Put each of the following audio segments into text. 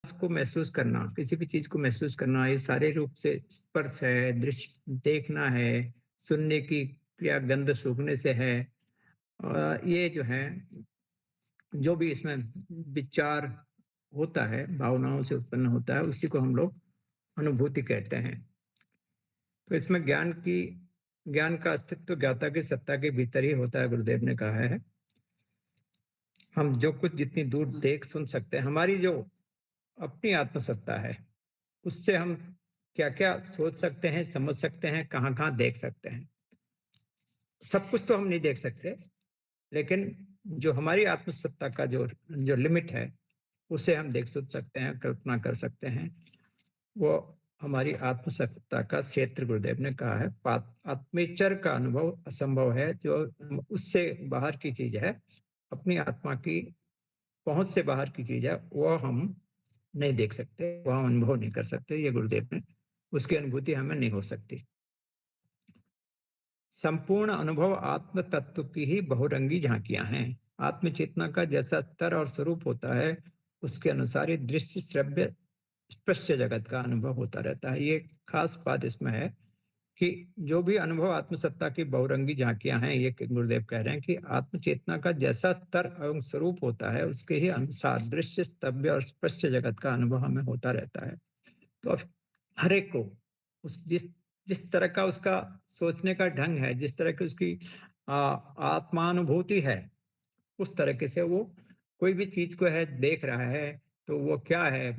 को महसूस करना, किसी भी चीज़ को महसूस करना, ये सारे रूप से स्पर्श है, दृश्य देखना है, सुनने की क्रिया गंध सूँघने से है। ये जो है, जो भी इसमें विचार होता है, भावनाओं से उत्पन्न होता है, उसी को हम लोग अनुभूति कहते हैं। तो इसमें ज्ञान का अस्तित्व ज्ञाता की सत्ता के भीतर ही होता है, गुरुदेव ने कहा है। हम जो कुछ जितनी दूर देख सुन सकते हैं, हमारी जो अपनी आत्मसत्ता है, उससे हम क्या-क्या सोच सकते हैं, समझ सकते हैं, कहाँ-कहाँ देख सकते हैं। सब कुछ तो हम नहीं देख सकते, लेकिन जो हमारी आत्मसत्ता का जो जो लिमिट है, उसे हम देख सोच सकते हैं, कल्पना कर सकते हैं। वो हमारी आत्मसत्ता का क्षेत्र, गुरुदेव ने कहा है। आत्मेचर का अनुभव असंभव है, जो उससे बाहर की चीज़ है, अपनी आत्मा की पहुँच से बाहर की चीज़ है, वो हम नहीं देख सकते, वो हम अनुभव नहीं कर सकते, ये गुरुदेव ने, उसकी अनुभूति हमें नहीं हो सकती। संपूर्ण अनुभव आत्म तत्व की ही बहुरंगी झांकियां हैं। आत्म चेतना का जैसा स्तर और स्वरूप होता है, उसके अनुसार ही दृश्य, श्रव्य, स्पृश्य जगत का अनुभव होता रहता है। ये खास बात इसमें है कि जो भी अनुभव आत्मसत्ता की बहुरंगी झांकियां हैं, ये गुरुदेव कह रहे हैं कि आत्म चेतना का जैसा स्तर एवं स्वरूप होता है, उसके ही अनुसार दृश्य, स्तव्य और स्पृश्य जगत का अनुभव हमें होता रहता है। तो अब हर एक को उस जिस जिस तरह का उसका सोचने का ढंग है, जिस तरह की उसकी आत्मानुभूति है, उस तरीके से वो कोई भी चीज को है देख रहा है, तो वो क्या है,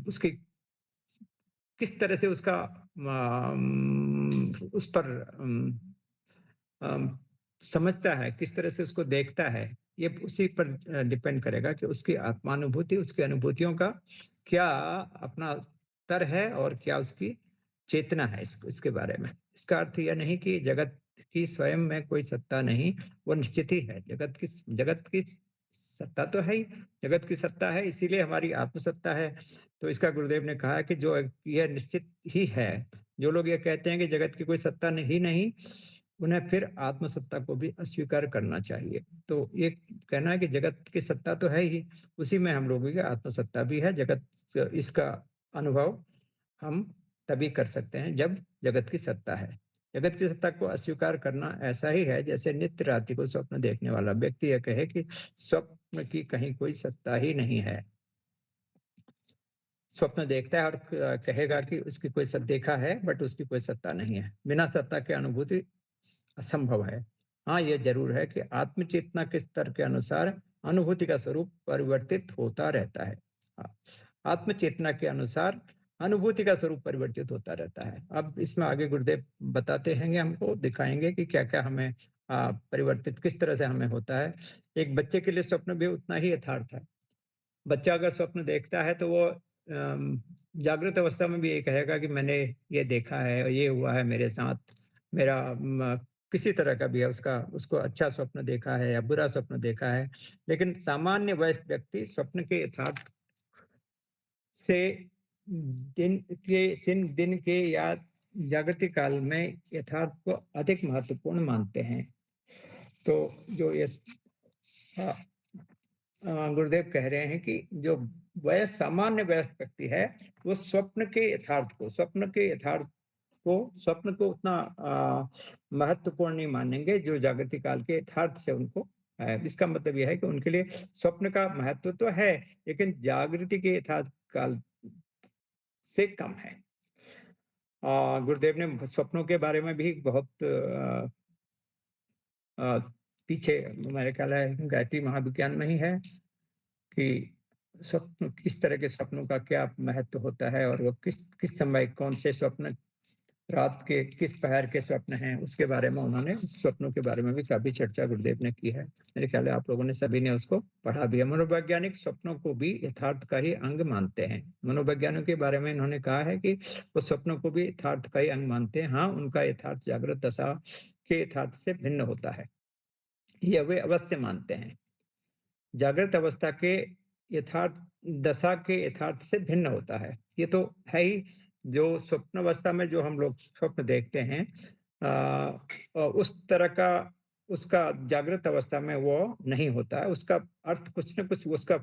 उसकी किस तरह से उसका उस पर अम, समझता है, किस तरह से उसको देखता है, ये उसी पर डिपेंड करेगा कि उसकी आत्मानुभूति, उसकी अनुभूतियों का क्या अपना स्तर है और क्या उसकी चेतना है इसके बारे में। इसका अर्थ यह नहीं कि जगत की स्वयं में कोई सत्ता नहीं, वो निश्चित ही है। जगत की सत्ता तो है ही, जगत की सत्ता है, इसीलिए हमारी आत्मसत्ता है। तो इसका गुरुदेव ने कहा है कि जो यह निश्चित ही है, जो लोग ये कहते हैं कि जगत की कोई सत्ता नहीं नहीं, उन्हें फिर आत्मसत्ता को भी अस्वीकार करना चाहिए। तो ये कहना है कि जगत की सत्ता तो है ही, उसी में हम लोगों की आत्मसत्ता भी है। इसका अनुभव हम तभी कर सकते हैं जब जगत की सत्ता है। जगत की सत्ता को अस्वीकार करना ऐसा ही है जैसे नित्य रात्रि को स्वप्न देखने वाला व्यक्ति यह कहे कि स्वप्न की कहीं कोई सत्ता ही नहीं है। स्वप्न देखता है और कहेगा कि उसकी कोई देखा है, बट उसकी कोई सत्ता नहीं है। बिना सत्ता की अनुभूति असंभव है। हाँ, ये जरूर है कि आत्मचेतना के स्तर के अनुसार अनुभूति का स्वरूप परिवर्तित होता रहता है। हाँ, आत्मचेतना के अनुसार अनुभूति का स्वरूप परिवर्तित होता रहता है। अब इसमें आगे गुरुदेव बताते हैं, हमको दिखाएंगे कि क्या क्या हमें परिवर्तित किस तरह से हमें होता है। एक बच्चे के लिए स्वप्न भी उतना ही यथार्थ है। बच्चा अगर स्वप्न देखता है तो वो जागृत अवस्था में भी ये कहेगा कि मैंने ये देखा है और ये हुआ है मेरे साथ। मेरा किसी तरह का भी है, उसका उसको अच्छा स्वप्न देखा है या बुरा स्वप्न देखा है। लेकिन सामान्य वयस्क व्यक्ति स्वप्न के यथार्थ से दिन के या जागृतिक काल में यथार्थ को अधिक महत्वपूर्ण मानते हैं। तो जो ये गुरुदेव कह रहे हैं कि जो सामान्य वयस्क व्यक्ति है, वो स्वप्न को उतना महत्वपूर्ण नहीं मानेंगे जो जागृतिक काल के यथार्थ से उनको है। इसका मतलब यह है कि उनके लिए स्वप्न का महत्व तो है, लेकिन जागृति के यथार्थ काल से कम है। गुरुदेव ने स्वप्नों के बारे में भी बहुत अ, पीछे मेरे ख्याल है गायत्री महाविज्ञान में ही है कि स्वप्न किस तरह के स्वप्नों का क्या महत्व होता है और वो किस किस समय कौन से स्वप्न, रात के किस पहर के स्वप्न हैं, उसके बारे में उन्होंने स्वप्नों के बारे में भी काफी चर्चा गुरुदेव ने की है। मेरे ख्याल है आप लोगों ने सभी ने उसको पढ़ा भी है। मनोवैज्ञानिक स्वप्नों को भी यथार्थ का ही अंग मानते हैं। मनोवैज्ञानिकों के बारे में इन्होंने कहा है कि वो स्वप्नों को भी यथार्थ का ही अंग मानते हैं। हाँ, उनका यथार्थ जागृत दशा के यथार्थ से भिन्न होता है, यह वे अवश्य मानते हैं। जागृत अवस्था के यथार्थ दशा के यथार्थ से भिन्न होता है, ये तो है ही। जो स्वप्न अवस्था में जो हम लोग स्वप्न देखते हैं, उस तरह का उसका जागृत अवस्था में वो नहीं होता है। उसका अर्थ कुछ न कुछ उसका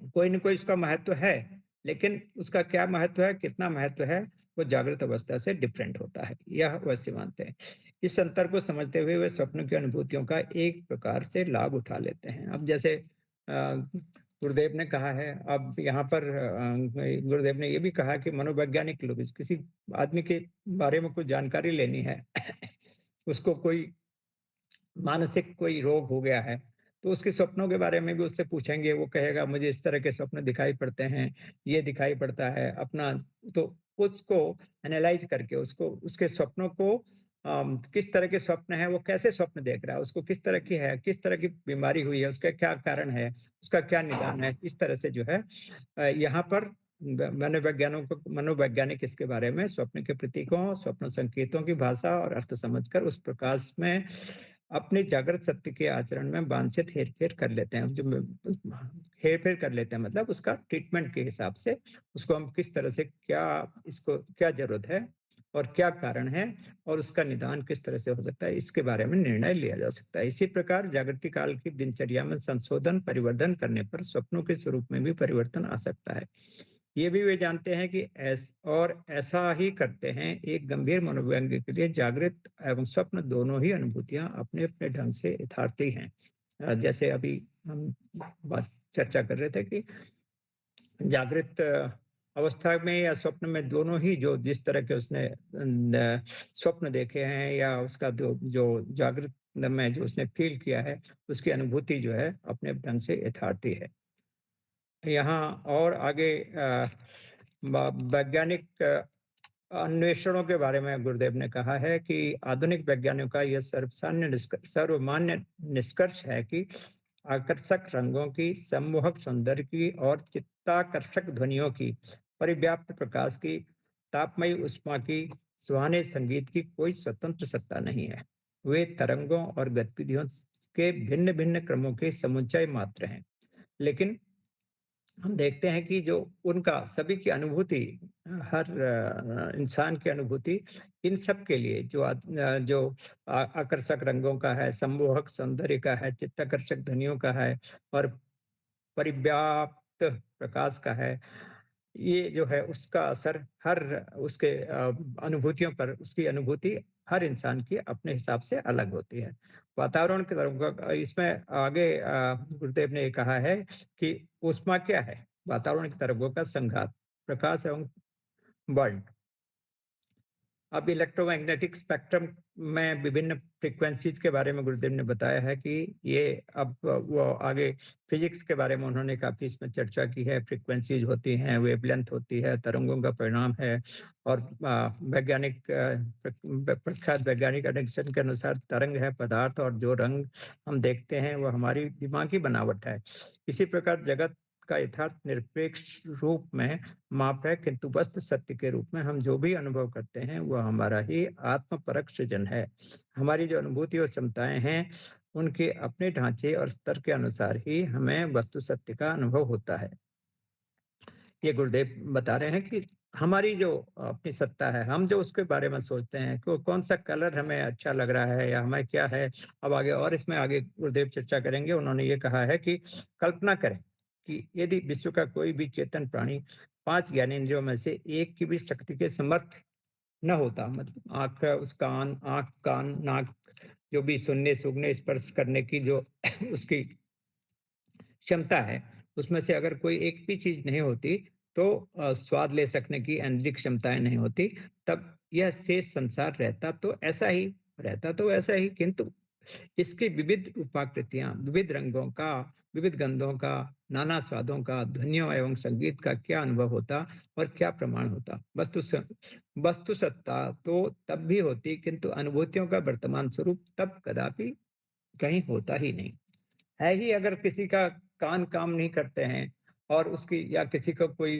कोई न कोई उसका महत्व है, लेकिन उसका क्या महत्व है, कितना महत्व है, वो जागृत अवस्था से डिफरेंट होता है, यह अवश्य मानते हैं। इस अंतर को समझते हुए वे स्वप्न की अनुभूतियों का एक प्रकार से लाभ उठा लेते हैं। अब जैसे गुरुदेव ने कहा है, अब यहाँ पर गुरुदेव ने ये भी कहा कि मनोवैज्ञानिक लोग किसी आदमी के बारे में कुछ जानकारी लेनी है, उसको कोई मानसिक कोई रोग हो गया है, तो उसके सपनों के बारे में भी उससे पूछेंगे, वो कहेगा मुझे इस तरह के स्वप्न दिखाई पड़ते हैं, ये दिखाई पड़ता है अपना। तो उसको एनालाइज़ करके उसको उसके स्वप्नों को किस तरह के स्वप्न हैं, वो कैसे स्वप्न देख रहा है, उसको किस तरह की है, किस तरह की बीमारी हुई है, उसका क्या कारण है, उसका क्या निदान है, इस तरह से जो है यहाँ पर मनोवैज्ञानिक इसके बारे में स्वप्न के प्रतीकों, स्वप्न संकेतों की भाषा और अर्थ समझकर उस प्रकाश में अपने जागृत सत्य के आचरण में वांछित हेर-फेर कर लेते हैं। जो हेर-फेर कर लेते हैं मतलब उसका ट्रीटमेंट के हिसाब से उसको हम किस तरह से क्या इसको क्या ज़रूरत है और क्या कारण है और उसका निदान किस तरह से हो सकता है, इसके बारे में निर्णय लिया जा सकता है। इसी प्रकार जागृति काल की दिनचर्या में संशोधन, परिवर्धन करने पर स्वप्नों के स्वरूप में भी परिवर्तन आ सकता है। ये भी वे जानते हैं कि ऐसा ही करते हैं एक गंभीर मनोव्यंग्य के लिए जागृत एवं स्वप्न दोनों ही अनुभूतियां अपने-अपने ढंग से यथार्थी हैं। जैसे अभी हम बात चर्चा कर रहे थे कि जागृत अवस्था में या स्वप्न में दोनों ही जो जिस तरह के उसने स्वप्न देखे हैं या उसका जो जो जागृत में जो उसने फ़ील किया है, उसकी अनुभूति जो है अपने ढंग से यथार्थी है। यहाँ और आगे वैज्ञानिक अन्वेषणों के बारे में गुरुदेव ने कहा है कि आधुनिक वैज्ञानिकों का यह सर्वमान्य निष्कर्ष है कि आकर्षक रंगों की, सम्मोहक सौंदर्य की और चित्ताकर्षक ध्वनियों की, परिव्याप्त प्रकाश की, तापमयी ऊष्मा की, सुहाने संगीत की कोई स्वतंत्र सत्ता नहीं है। वे तरंगों और गतिविधियों के भिन्न-भिन्न क्रमों के समुच्चय मात्र हैं। लेकिन हम देखते हैं कि जो उनका सभी की अनुभूति हर इंसान की अनुभूति इन सब के लिए जो आकर्षक रंगों का है, सम्मोहक सौंदर्य का है, चित्ताकर्षक ध्वनियों का है और परिव्याप्त प्रकाश का है, ये जो है उसका असर हर उसके अनुभूतियों पर उसकी अनुभूति हर इंसान की अपने हिसाब से अलग होती है। वातावरण की तरफ इसमें आगे गुरुदेव ने ये कहा है कि ऊष्मा क्या है? वातावरण की तरंगों का संघात, प्रकाश एवं बर्न। अब इलेक्ट्रोमैग्नेटिक स्पेक्ट्रम में विभिन्न फ्रीक्वेंसीज़ के बारे में गुरुदेव ने बताया है कि ये अब वो आगे फिज़िक्स के बारे में उन्होंने काफ़ी इसमें चर्चा की है। फ्रीक्वेंसीज़ होती हैं, वेवलेंथ होती है, तरंगों का परिणाम है और वैज्ञानिक प्रख्यात वैज्ञानिक एडिक्सन के अनुसार तरंग है पदार्थ और जो रंग हम देखते हैं, वो हमारी दिमागी बनावट है। इसी प्रकार जगत का यथार्थ निरपेक्ष रूप में माप है, किंतु वस्तु सत्य के रूप में हम जो भी अनुभव करते हैं, वह हमारा ही आत्मपरक सृजन है। हमारी जो अनुभूति और क्षमताएँ हैं, उनके अपने ढाँचे और स्तर के अनुसार ही हमें वस्तु सत्य का अनुभव होता है। ये गुरुदेव बता रहे हैं कि हमारी जो अपनी सत्ता है, हम जो उसके बारे में सोचते हैं, को कौन-सा कलर हमें अच्छा लग रहा है या हमें क्या है, अब आगे और इसमें आगे गुरुदेव चर्चा करेंगे। उन्होंने ये कहा है कि कल्पना करें कि यदि विश्व का कोई भी चेतन प्राणी 5 ज्ञानेंद्रियों में से एक की भी शक्ति के समर्थ न होता, मतलब आँख, कान, नाक जो भी सुनने, सूँघने, स्पर्श करने की जो उसकी क्षमता है, उसमें से अगर कोई एक भी चीज़ नहीं होती, तो स्वाद ले सकने की ऐन्द्रिक क्षमताएँ नहीं होती, तब यह शेष संसार रहता तो ऐसा ही, किंतु इसकी विविध उपाकृतियाँ, विविध रंगों का, विविध गंधों का, नाना स्वादों का, ध्वनियों एवं संगीत का क्या अनुभव होता और क्या प्रमाण होता? वस्तु सत्ता तो तब भी होती, किंतु अनुभूतियों का वर्तमान स्वरूप तब कदापि कहीं होता ही नहीं। है ही अगर किसी का कान काम नहीं करते हैं और उसकी या किसी को कोई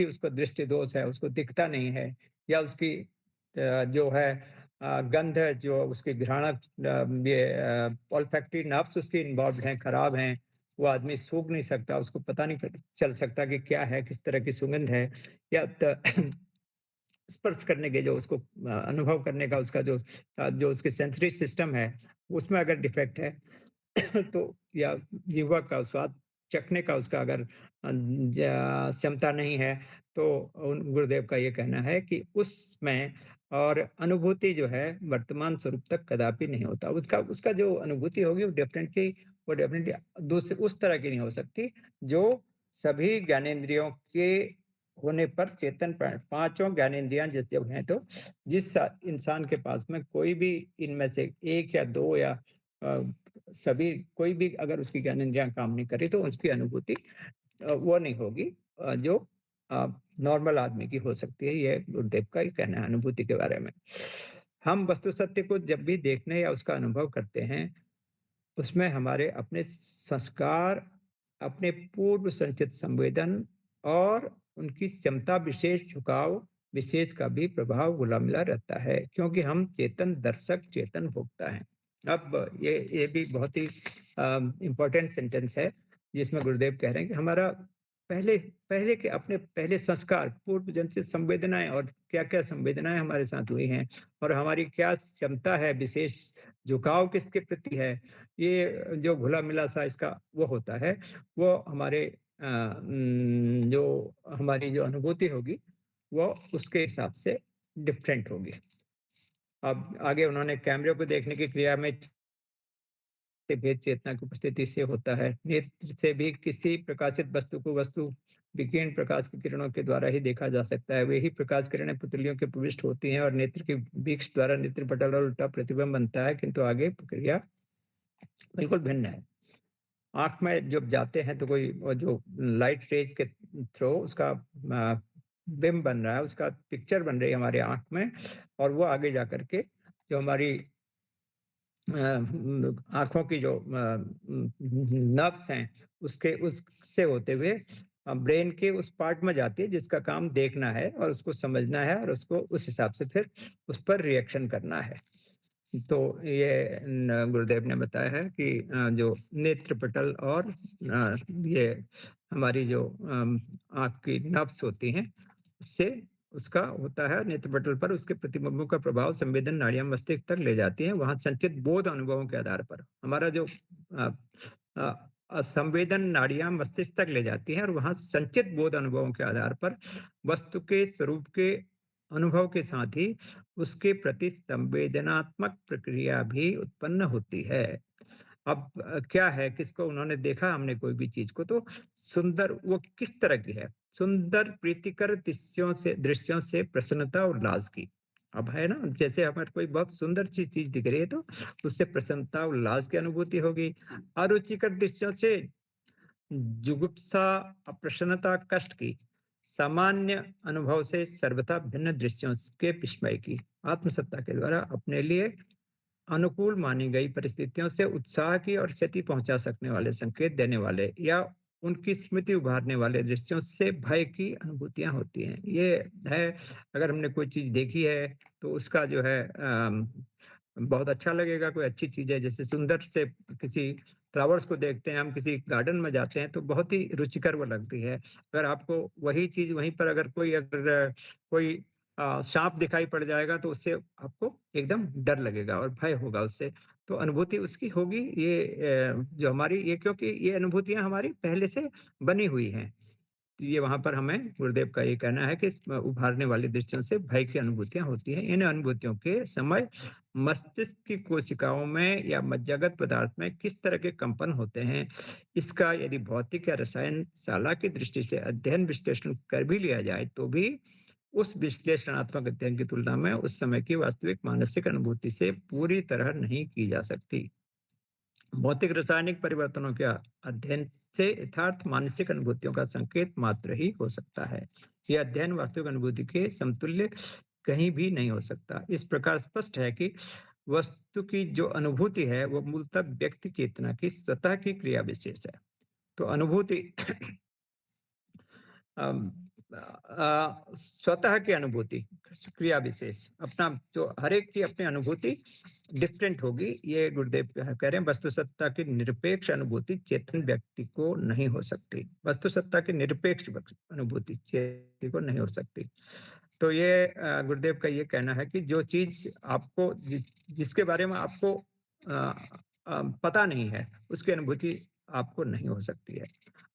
उसको दृष्टि दोष है, उसको दिखता नहीं है या उसकी जो है गंध जो उसकी घ्राणक ऑल्फैक्टरी नर्व्स उसकी इन्वॉल्व्ड हैं, खराब हैं, वो आदमी सूँघ नहीं सकता, उसको पता नहीं चल सकता कि क्या है, किस तरह की सुगंध है या स्पर्श करने के जो उसको अनुभव करने का उसका जो उसकी सेंसरी सिस्टम है, उसमें अगर डिफेक्ट है तो या जिह्वा का स्वाद चखने का उसका अगर क्षमता नहीं है, तो उन गुरुदेव का ये कहना है कि उसमें और अनुभूति जो है वर्तमान स्वरूप तक कदापि नहीं होता। उसका उसका जो अनुभूति होगी वो डेफ़िनेटली दूसरे उस तरह की नहीं हो सकती, जो सभी ज्ञानेंद्रियों के होने पर चेतन प्राण पाँचों ज्ञानेंद्रियाँ जब हैं, तो जिस इंसान के पास में कोई भी इनमें से 1 या 2 या अ, सभी कोई भी अगर उसकी ज्ञानेंद्रियाँ काम नहीं कर रही, तो उसकी अनुभूति वो नहीं होगी जो अ, नॉर्मल आदमी की हो सकती है। ये गुरुदेव का ही कहना है अनुभूति के बारे में। हम वस्तु सत्य को जब भी देखने या उसका अनुभव करते हैं, उसमें हमारे अपने संस्कार, अपने पूर्व संचित संवेदन और उनकी क्षमता विशेष झुकाव, विशेष का भी प्रभाव घुला-मिला रहता है, क्योंकि हम चेतन दर्शक, चेतन भोक्ता हैं। अब ये भी बहुत ही इम्पोर्टेंट सेंटेंस है, जिसमें गुरुदेव कह रहे हैं कि हमारा पहले पहले के अपने पहले संस्कार, पूर्व जनित संवेदनाएँ और क्या-क्या संवेदनाएँ हमारे साथ हुई हैं और हमारी क्या क्षमता है, विशेष झुकाव किसके प्रति है, ये जो घुला-मिला सा इसका वो होता है, वो हमारे जो हमारी जो अनुभूति होगी, वो उसके हिसाब से डिफरेंट होगी। अब आगे उन्होंने कैमरे को देखने की क्रिया में से भेद चेतना की उपस्थिति से होता है। नेत्र से भी किसी प्रकाशित वस्तु को वस्तु विकीर्ण प्रकाश की किरणों के द्वारा ही देखा जा सकता है। वही प्रकाश किरणें पुतलियों के प्रविष्ट होती हैं और नेत्र के वीक्ष द्वारा नेत्र पटल और उल्टा प्रतिबिंब बनता है, किंतु आगे प्रक्रिया बिल्कुल भिन्न है। आँख में जब जाते हैं तो कोई वो जो लाइट रेज़ के थ्रू उसका बिंब बन रहा है, उसका पिक्चर बन रही है हमारी आँख में और वो आगे जाकर के जो हमारी आँखों की जो नर्व्स हैं, उसके उससे होते हुए ब्रेन के उस पार्ट में जाती है जिसका काम देखना है और उसको समझना है और उसको उस हिसाब से फिर उस पर रिएक्शन करना है। तो ये गुरुदेव ने बताया है कि जो नेत्र पटल और ये हमारी जो आँख की नर्व्स होती हैं, उससे उसका होता है नेत्र पटल पर उसके प्रतिबिंबों का प्रभाव संवेदन नाड़ियाँ मस्तिष्क तक ले जाती हैं। वहाँ संचित बोध अनुभवों के आधार पर हमारा जो अ संवेदन नाड़ियाँ मस्तिष्क तक ले जाती हैं और वहाँ संचित बोध अनुभवों के आधार पर वस्तु के स्वरूप के अनुभव के साथ ही उसके प्रति संवेदनात्मक प्रक्रिया भी उत्पन्न होती है। अब क्या है किसको उन्होंने देखा हमने कोई भी चीज़ को तो सुंदर वो किस तरह की है? सुंदर प्रीतिकर दृश्यों से प्रसन्नता और उल्लास की। अब है ना जैसे हमें कोई बहुत सुंदर सी चीज़ दिख रही है तो उससे प्रसन्नता, उल्लास की अनुभूति होगी। अरुचिकर दृश्यों से जुगुप्सा, अप्रसन्नता, कष्ट की, सामान्य अनुभव से सर्वथा भिन्न दृश्यों के विस्मय की, आत्मसत्ता के द्वारा अपने लिए अनुकूल मानी गई परिस्थितियों से उत्साह की और क्षति पहुंचा सकने वाले संकेत देने वाले या उनकी स्मृति उभारने वाले दृश्यों से भय की अनुभूतियां होती हैं। ये है अगर हमने कोई चीज देखी है तो उसका जो है बहुत अच्छा लगेगा, कोई अच्छी चीज है जैसे सुंदर से किसी फ्लावर्स को देखते हैं हम किसी गार्डन में जाते हैं तो बहुत ही रुचिकर वो लगती है। अगर आपको वही चीज वहीं पर अगर कोई साँप दिखाई पड़ जाएगा तो उससे आपको एकदम डर लगेगा और भय होगा उससे। तो अनुभूति उसकी होगी ये जो हमारी ये क्योंकि ये अनुभूतियाँ हमारी पहले से बनी हुई हैं। ये वहाँ पर हमें गुरुदेव का ये कहना है कि इस उभारने वाले दृश्यों से भय की अनुभूतियाँ होती हैं। इन अनुभूतियों के समय मस्तिष्क की कोशिकाओं में या मज्जागत पदार्थ में किस तरह के कंपन होते हैं, इसका यदि भौतिक या रसायन शाला की दृष्टि से अध्ययन विश्लेषण कर भी लिया जाए, तो भी उस विश्लेषणात्मक अध्ययन की तुलना में उस समय की वास्तविक मानसिक अनुभूति से पूरी तरह नहीं की जा सकती। भौतिक रासायनिक परिवर्तनों के अध्ययन से यथार्थ मानसिक अनुभूतियों का संकेत मात्र ही हो सकता है। यह अध्ययन वास्तविक अनुभूति के समतुल्य कहीं भी नहीं हो सकता। इस प्रकार स्पष्ट है कि वस्तु की जो अनुभूति है वो मूलतः व्यक्ति चेतना की स्वतः की क्रिया विशेष है। तो अनुभूति अम, स्वतः की अनुभूति, क्रिया विशेष, अपना जो हर एक की अपनी अनुभूति डिफरेंट होगी। ये गुरुदेव कह रहे हैं वस्तु सत्ता की निरपेक्ष अनुभूति चेतन व्यक्ति को नहीं हो सकती। वस्तु सत्ता की निरपेक्ष अनुभूति चेतन को नहीं हो सकती। तो ये गुरुदेव का ये कहना है कि जो चीज जिसके बारे में आपको पता नहीं है, उसकी अनुभूति आपको नहीं हो सकती है।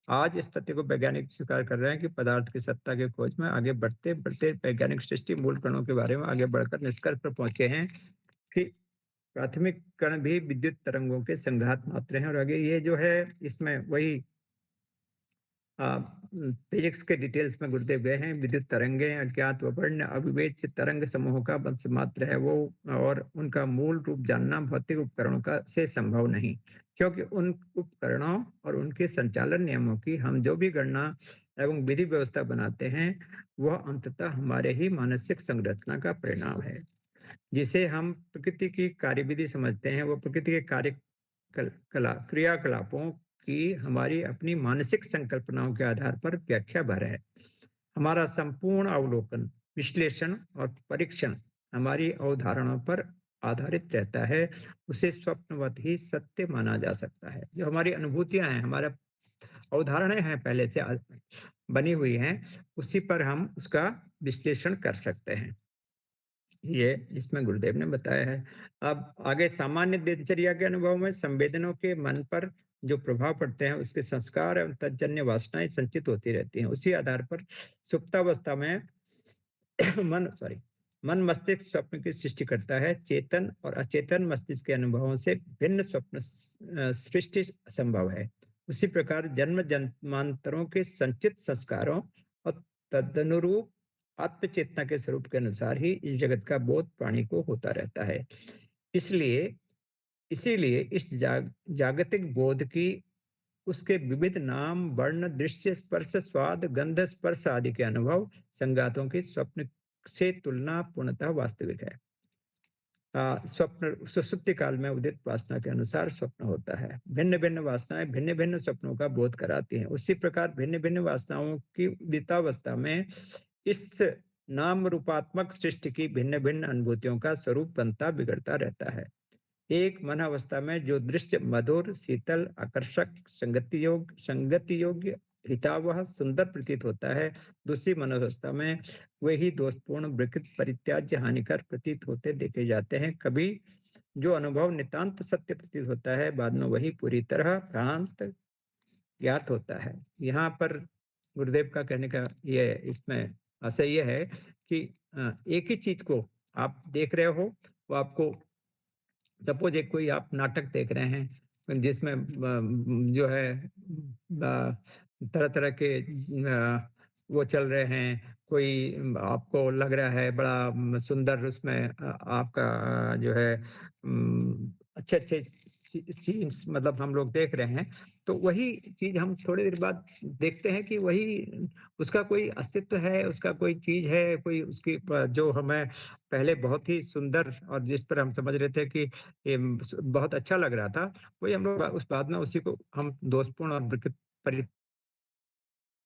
आज इस तथ्य को वैज्ञानिक स्वीकार कर रहे हैं कि पदार्थ की सत्ता की खोज में आगे बढ़ते-बढ़ते वैज्ञानिक सृष्टि मूल कणों के बारे में आगे बढ़कर निष्कर्ष पर पहुँचे हैं कि प्राथमिक कण भी विद्युत तरंगों के संघात मात्र हैं। और आगे ये जो है इसमें वही फिजिक्स के डिटेल्स में गुरुदेव गए हैं। विद्युत तरंगें अज्ञात वर्ण अविवेच्य तरंग समूहों का वंश मात्र है वो, और उनका मूल रूप जानना भौतिक उपकरणों का से संभव नहीं, क्योंकि उन उपकरणों और उनके संचालन नियमों की हम जो भी गणना एवं विधि व्यवस्था बनाते हैं, वह अंततः हमारे ही मानसिक संरचना का परिणाम है। जिसे हम प्रकृति की कार्यविधि समझते हैं, वो प्रकृति के कार्य कला क्रियाकलापों की हमारी अपनी मानसिक संकल्पनाओं के आधार पर व्याख्या भर है। हमारा संपूर्ण अवलोकन, विश्लेषण और परीक्षण हमारी अवधारणाओं पर आधारित रहता है। उसे स्वप्नवत ही सत्य माना जा सकता है। जो हमारी अनुभूतियां हैं, हमारा अवधारणाएं हैं पहले से बनी हुई हैं, उसी पर हम उसका विश्लेषण कर सकते हैं। ये इसमें गुरुदेव ने बताया है। अब आगे सामान्य दिनचर्या के अनुभव में संवेदनों के मन पर जो प्रभाव पड़ते हैं, उसके संस्कार एवं तज्जन्य वासनाएं संचित होती रहती हैं। उसी आधार पर सुप्तावस्था में मन मस्तिष्क स्वप्न की सृष्टि करता है। चेतन और अचेतन मस्तिष्क के अनुभवों से भिन्न स्वप्न सृष्टि संभव है। उसी प्रकार जन्म जन्मांतरों के संचित संस्कारों और तदनुरूप आत्म चेतना के स्वरूप के अनुसार ही इस जगत का बोध प्राणी को होता रहता है। इसलिए इसीलिए इस जागतिक बोध की उसके विविध नाम, वर्ण, दृश्य, स्पर्श, स्वाद, गंध, स्पर्श आदि के अनुभव संगातों की स्वप्न से तुलना पूर्णतः वास्तविक है। स्वप्न सुषुप्ति काल में उदित वासना के अनुसार स्वप्न होता है। भिन्न भिन्न वासनाएं भिन्न भिन्न स्वप्नों का बोध कराती हैं। उसी प्रकार भिन्न भिन्न वासनाओं की उदितावस्था में इस नाम रूपात्मक सृष्टि की भिन्न भिन्न अनुभूतियों का स्वरूप बनता बिगड़ता रहता है। एक मन अवस्था में जो दृश्य मधुर, शीतल, आकर्षक, संगति योग्य, हितावह, सुंदर प्रतीत होता है, दूसरी मनोवस्था में वही दोषपूर्ण, विकृत, परित्याज्य, हानिकर प्रतीत होते देखे जाते हैं। कभी जो अनुभव नितांत सत्य प्रतीत होता है, बाद में वही पूरी तरह भ्रांत ज्ञात होता है। यहाँ पर गुरुदेव का कहने का ये इसमें आशय ये है कि एक ही चीज को आप देख रहे हो, वो आपको सपोज एक कोई आप नाटक देख रहे हैं जिसमें जो है तरह तरह के वो चल रहे हैं, कोई आपको लग रहा है बड़ा सुंदर उसमें आपका जो है अच्छे अच्छे सीन्स मतलब हम लोग देख रहे हैं, तो वही चीज हम थोड़ी देर बाद देखते हैं कि वही उसका कोई अस्तित्व है, उसका कोई चीज है, कोई उसकी जो हमें पहले बहुत ही सुंदर और जिस पर हम समझ रहे थे कि ये बहुत अच्छा लग रहा था, वही हम लोग उस बाद में उसी को हम दोषपूर्ण और विकृत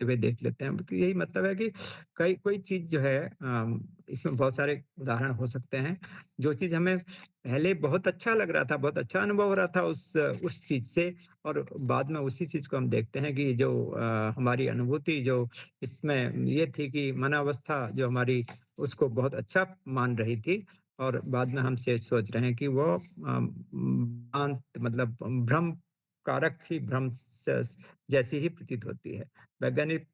वे देख लेते हैं। तो यही मतलब है कि कई कोई चीज़ जो है इसमें बहुत सारे उदाहरण हो सकते हैं। जो चीज़ हमें पहले बहुत अच्छा लग रहा था, बहुत अच्छा अनुभव हो रहा था उस चीज़ से, और बाद में उसी चीज़ को हम देखते हैं कि जो हमारी अनुभूति जो इसमें ये थी कि मनावस्था जो हमारी उसको बहुत अच्छा मान रही थी, और बाद में हम से सोच रहे हैं कि वो अंत मतलब भ्रम कारक ही भ्रम जैसी ही प्रतीत होती है। वैज्ञानिक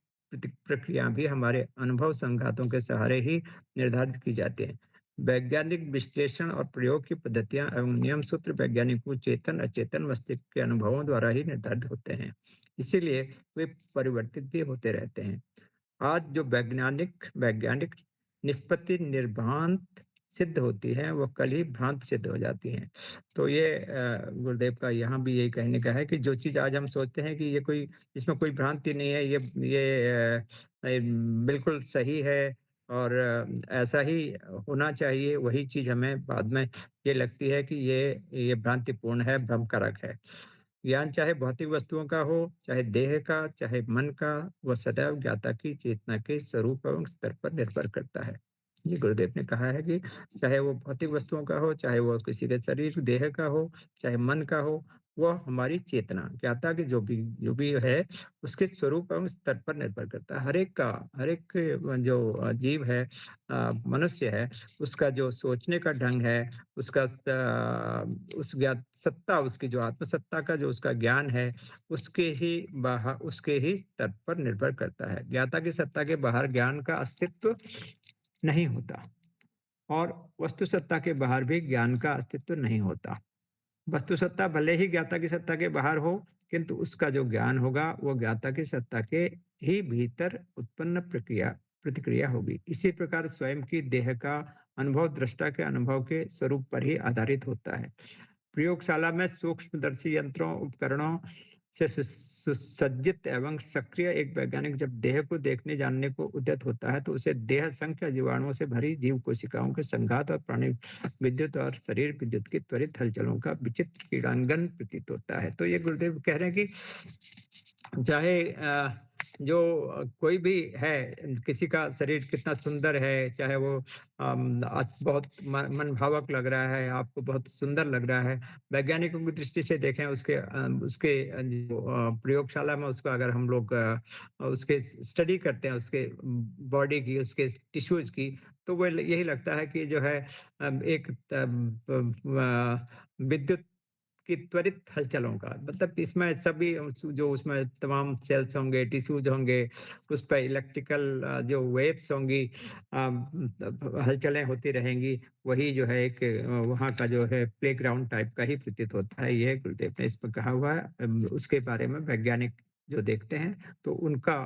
प्रक्रिया भी हमारे अनुभव संघातों के सहारे ही निर्धारित की जाती है। वैज्ञानिक विश्लेषण और प्रयोग की पद्धतियां एवं नियम सूत्र वैज्ञानिकों चेतन अचेतन मस्तिष्क के अनुभवों द्वारा ही निर्धारित होते हैं। इसीलिए वे परिवर्तित भी होते रहते हैं। आज जो वैज्ञानिक वैज्ञानिक निष्पत्ति निर्भ्रांत सिद्ध होती है, वो कल ही भ्रांत सिद्ध हो जाती है। तो ये गुरुदेव का यहाँ भी यही कहने का है कि जो चीज़ आज हम सोचते हैं कि ये कोई इसमें कोई भ्रांति नहीं है, बिल्कुल सही है और ऐसा ही होना चाहिए, वही चीज़ हमें बाद में ये लगती है कि ये भ्रांतिपूर्ण है, भ्रमकारक है। ज्ञान चाहे भौतिक वस्तुओं का हो, चाहे देह का, चाहे मन का, वह सदैव ज्ञाता की चेतना के स्वरूप एवं स्तर पर निर्भर करता है। ये गुरुदेव ने कहा है कि चाहे वो भौतिक वस्तुओं का हो, चाहे वो किसी के शरीर देह का हो, चाहे मन का हो, वह हमारी चेतना, ज्ञाता की जो भी है, उसके स्वरूप एवं स्तर पर निर्भर करता है। हर एक जो जीव है, मनुष्य है, उसका जो सोचने का ढंग है, उसका उस ज्ञात सत्ता, उसकी जो आत्मसत्ता का जो उसका ज्ञान है, उसके ही स्तर पर निर्भर करता है। ज्ञाता की सत्ता के बाहर ज्ञान का अस्तित्व नहीं होता और वस्तु सत्ता के बाहर भी ज्ञान का अस्तित्व नहीं होता। वस्तु सत्ता भले ही ज्ञाता की सत्ता के बाहर हो, किंतु उसका जो ज्ञान होगा, वो ज्ञाता की सत्ता के ही भीतर उत्पन्न प्रतिक्रिया होगी। इसी प्रकार स्वयं की देह का अनुभव दृष्टा के अनुभव के स्वरूप पर ही आधारित होता है। प्रयोगशाला में सूक्ष्मदर्शी यंत्रों उपकरणों से सुसज्जित एवं सक्रिय एक वैज्ञानिक जब देह को देखने जानने को उद्यत होता है, तो उसे देह संख्या जीवाणुओं से भरी जीव कोशिकाओं के संघात और प्राणी विद्युत और शरीर विद्युत की त्वरित हलचलों का विचित्र क्रीड़ांगन प्रतीत होता है। तो ये गुरुदेव कह रहे हैं कि चाहे जो कोई भी है, किसी का शरीर कितना सुंदर है, चाहे वो बहुत मनभावक लग रहा है, आपको बहुत सुंदर लग रहा है, वैज्ञानिकों की दृष्टि से देखें, उसके जो प्रयोगशाला में उसको अगर हम लोग उसके स्टडी करते हैं, उसके बॉडी की, उसके टिश्यूज की, तो वो यही लगता है कि जो है एक विद्युत की त्वरित हलचलों का मतलब इसमें सभी जो उसमें तमाम सेल्स होंगे, टिश्यूज होंगे, उस पर इलेक्ट्रिकल जो वेव्स होंगी, हलचलें होती रहेंगी, वही जो है एक वहाँ का जो है प्लेग्राउंड टाइप का ही प्रतीत होता है। ये गुरुदेव ने इसमें कहा हुआ है। उसके बारे में वैज्ञानिक जो देखते हैं, तो उनका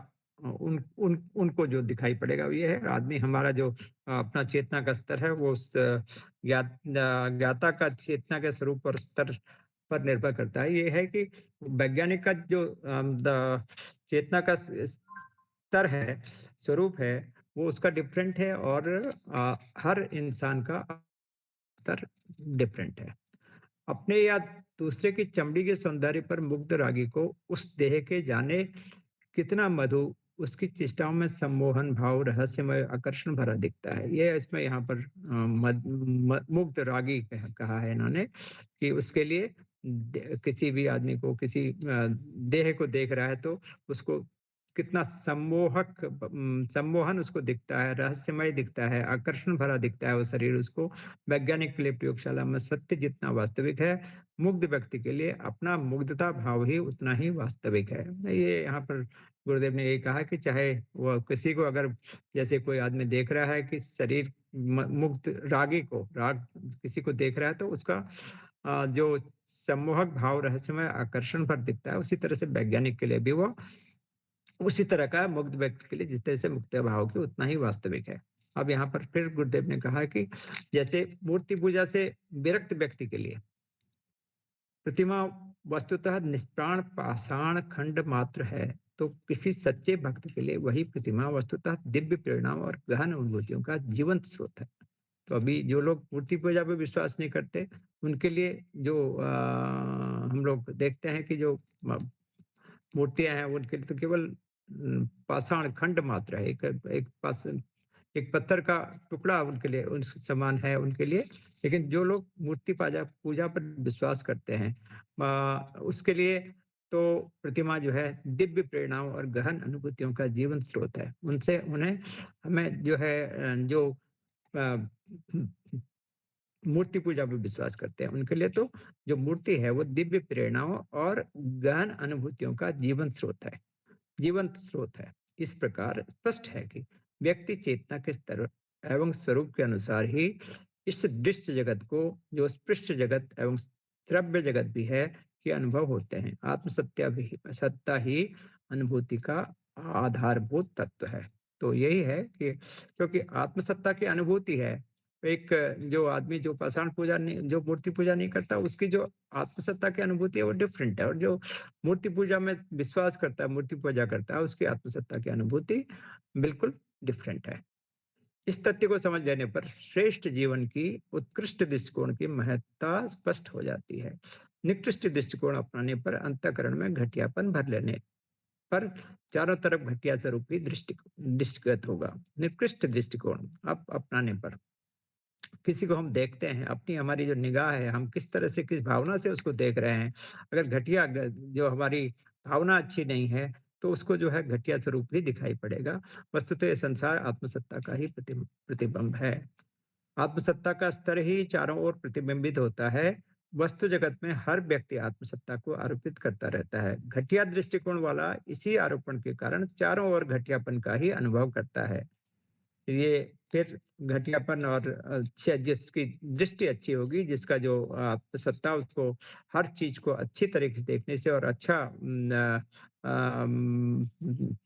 उनको जो दिखाई पड़ेगा वो ये है। आदमी हमारा जो अपना चेतना का स्तर है, वो उस ज्ञाता का चेतना के स्वरूप और स्तर पर निर्भर करता है। ये है कि वैज्ञानिक का जो चेतना का स्तर है, स्वरूप है, वो उसका डिफरेंट है और हर इंसान का स्तर डिफरेंट है। अपने या दूसरे की चमड़ी के सौंदर्य पर मुग्ध रागी को उस देह के जाने कितना मधु उसकी चेष्टाओं में सम्मोहन भाव रहस्यमय आकर्षण भरा दिखता है। ये इसमें यहाँ पर मुग्ध रागी कहा है इन्होंने कि उसके लिए किसी भी आदमी को किसी देह को देख रहा है, तो उसको कितना सम्मोहन उसको दिखता है, रहस्यमय दिखता है, आकर्षण भरा दिखता है वो शरीर उसको। वैज्ञानिक के लिए प्रयोगशाला में सत्य जितना वास्तविक है, मुग्ध व्यक्ति के लिए अपना मुग्धता भाव ही उतना ही वास्तविक है। ये यहाँ पर गुरुदेव ने यही कहा कि चाहे वो किसी को अगर जैसे कोई आदमी देख रहा है कि शरीर मुग्ध रागी को राग किसी को देख रहा है, तो उसका जो सम्मोहक भाव रहस्यमय आकर्षण पर दिखता है, उसी तरह से वैज्ञानिक के लिए भी वो उसी तरह का मुग्ध व्यक्ति के लिए जिस तरह से मुक्त भाव की उतना ही वास्तविक है। अब यहाँ पर फिर गुरुदेव ने कहा कि जैसे मूर्ति पूजा से विरक्त व्यक्ति के लिए प्रतिमा वस्तुतः निष्प्राण पाषाण खंड मात्र है, तो किसी सच्चे भक्त के लिए वही प्रतिमा वस्तुतः दिव्य प्रेरणा और गहन अनुभूतियों का जीवंत स्रोत है। तो अभी जो लोग मूर्ति पूजा पे विश्वास नहीं करते, उनके लिए जो हम लोग देखते हैं कि जो मूर्तियां हैं, उनके लिए तो केवल पाषाण खंड मात्र है। एक पत्थर का टुकड़ा उनके लिए उन समान है उनके लिए। लेकिन जो लोग मूर्ति पूजा पूजा पर विश्वास करते हैं, उसके लिए तो प्रतिमा जो है दिव्य प्रेरणाओं और गहन अनुभूतियों का जीवन स्रोत है। उनसे उन्हें हमें जो है जो अ, मूर्ति पूजा पे विश्वास करते हैं, उनके लिए तो जो मूर्ति है वो दिव्य प्रेरणाओं और गहन अनुभूतियों का जीवंत स्रोत है। इस प्रकार स्पष्ट है कि व्यक्ति चेतना के स्तर एवं स्वरूप के अनुसार ही इस दृश्य जगत को, जो स्पृश्य जगत एवं श्रव्य जगत भी है, के अनुभव होते हैं। सत्ता ही अनुभूति का आधारभूत तत्व है। तो यही है कि क्योंकि आत्मसत्ता की अनुभूति है, एक जो आदमी जो पाषाण पूजा नहीं, जो मूर्ति पूजा नहीं करता, उसकी जो आत्मसत्ता की अनुभूति है वो डिफरेंट है, और जो मूर्ति पूजा में विश्वास करता है, मूर्ति पूजा करता है, उसकी आत्मसत्ता की अनुभूति बिल्कुल डिफरेंट है। इस तथ्य को समझ लेने पर श्रेष्ठ जीवन की उत्कृष्ट दृष्टिकोण की महत्ता स्पष्ट हो जाती है। निकृष्ट दृष्टिकोण अपनाने पर अंतःकरण में घटियापन भर लेने पर चारों तरफ घटिया स्वरूप ही दृष्टिगत होगा। निकृष्ट दृष्टिकोण अपनाने पर किसी को हम देखते हैं, अपनी हमारी जो निगाह है, हम किस तरह से, किस भावना से उसको देख रहे हैं। अगर घटिया ग जो हमारी भावना अच्छी नहीं है, तो उसको जो है घटिया स्वरूप ही दिखाई पड़ेगा। वस्तुतः ये संसार आत्मसत्ता का ही प्रतिबिंब है। आत्मसत्ता का स्तर ही चारों ओर प्रतिबिंबित होता है। वस्तु जगत में हर व्यक्ति आत्मसत्ता को आरोपित करता रहता है। घटिया दृष्टिकोण वाला इसी आरोपण के कारण चारों ओर घटियापन का ही अनुभव करता है। ये फिर घटियापन और जिसकी दृष्टि अच्छी होगी, जिसका जो सत्ता उसको हर चीज़ को अच्छी तरीके से देखने से और अच्छा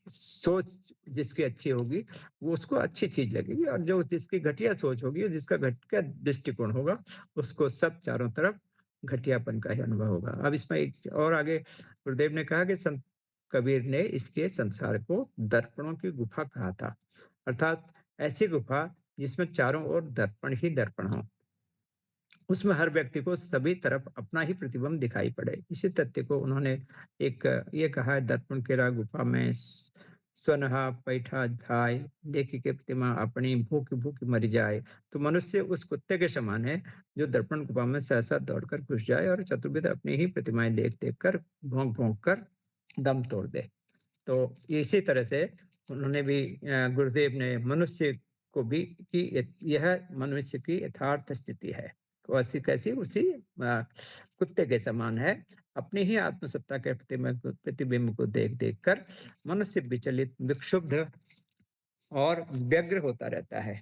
सोच जिसकी अच्छी होगी, वो उसको अच्छी चीज़ लगेगी और जो जिसकी घटिया सोच होगी और जिसका घटिया दृष्टिकोण होगा, उसको सब चारों तरफ घटियापन का ही अनुभव होगा। अब इसमें एक और आगे गुरुदेव ने कहा कि संत कबीर ने इसके संसार को दर्पणों की गुफा कहा था। अर्थात ऐसी गुफा जिसमें चारों ओर दर्पण ही दर्पण हो। उसमें हर व्यक्ति को सभी तरफ अपना ही प्रतिबिंब दिखाई पड़े। इसी तथ्य को उन्होंने एक ये कहा है, दर्पण केरा गुफा में स्वनहा पैठा जाय, देखी के प्रतिमा अपनी भूखी भूखी मर जाए। तो मनुष्य उस कुत्ते के समान है जो दर्पण गुफा में सहसा दौड़कर घुस जाए और चतुर्विध अपनी ही प्रतिमाएं देख देख कर भोंक भोंक कर दम तोड़ दे। तो इसी तरह से उन्होंने भी गुरुदेव ने मनुष्य को भी कि यह मनुष्य की यथार्थ स्थिति है। वैसी कैसी, उसी कुत्ते के समान है। अपनी ही आत्मसत्ता के प्रतिबिंब को देख देख कर मनुष्य विचलित, विक्षुब्ध और व्यग्र होता रहता है।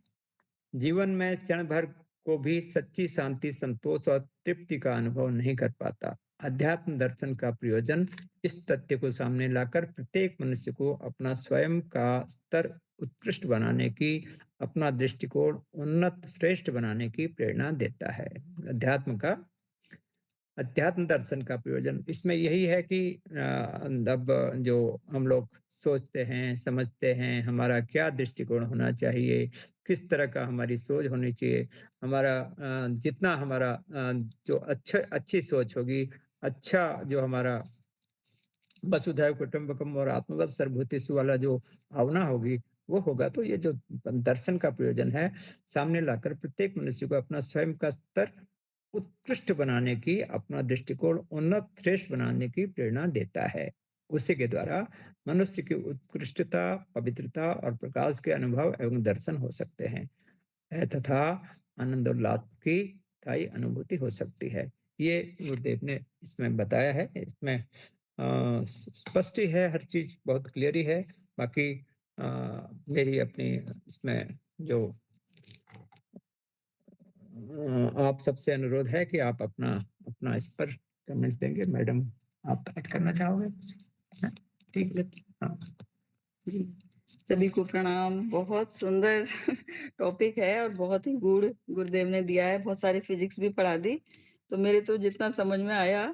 जीवन में क्षण भर को भी सच्ची शांति, संतोष और तृप्ति का अनुभव नहीं कर पाता। अध्यात्म दर्शन का प्रयोजन इस तथ्य को सामने लाकर प्रत्येक मनुष्य को अपना स्वयं का स्तर उत्कृष्ट बनाने की, अपना दृष्टिकोण उन्नत श्रेष्ठ बनाने की प्रेरणा देता है। अध्यात्म का अध्यात्म दर्शन का प्रयोजन इसमें यही है कि अब जो हम लोग सोचते हैं, समझते हैं, हमारा क्या दृष्टिकोण होना चाहिए, किस तरह का हमारी सोच होनी चाहिए, हमारा जितना हमारा जो अच्छी सोच होगी, अच्छा जो हमारा वसुधैव कुटुंबकम और आत्मवत सर्वभूतेषु वाला जो भावना होगी, वो होगा तो ये जो दर्शन का प्रयोजन है, सामने लाकर प्रत्येक मनुष्य को अपना स्वयं का स्तर उत्कृष्ट बनाने की, अपना दृष्टिकोण उन्नत श्रेष्ठ बनाने की प्रेरणा देता है। उसी के द्वारा मनुष्य की उत्कृष्टता, पवित्रता और प्रकाश के अनुभव एवं दर्शन हो सकते हैं तथा आनंद उल्लास की स्थायी अनुभूति हो सकती है। ये गुरुदेव ने इसमें बताया है। इसमें स्पष्ट ही है, हर चीज बहुत क्लियर ही है। बाकी मेरी अपनी इसमें जो आप सबसे अनुरोध है कि आप अपना अपना इस पर कमेंट्स देंगे। मैडम, आप ऐड करना चाहोगे कुछ? हाँ, ठीक है। हाँ, जी, सभी को प्रणाम। बहुत सुंदर टॉपिक है और बहुत ही गूढ़ गुरुदेव ने दिया है। बहुत सारी फिजिक्स भी पढ़ा दी। तो मेरे तो जितना समझ में आया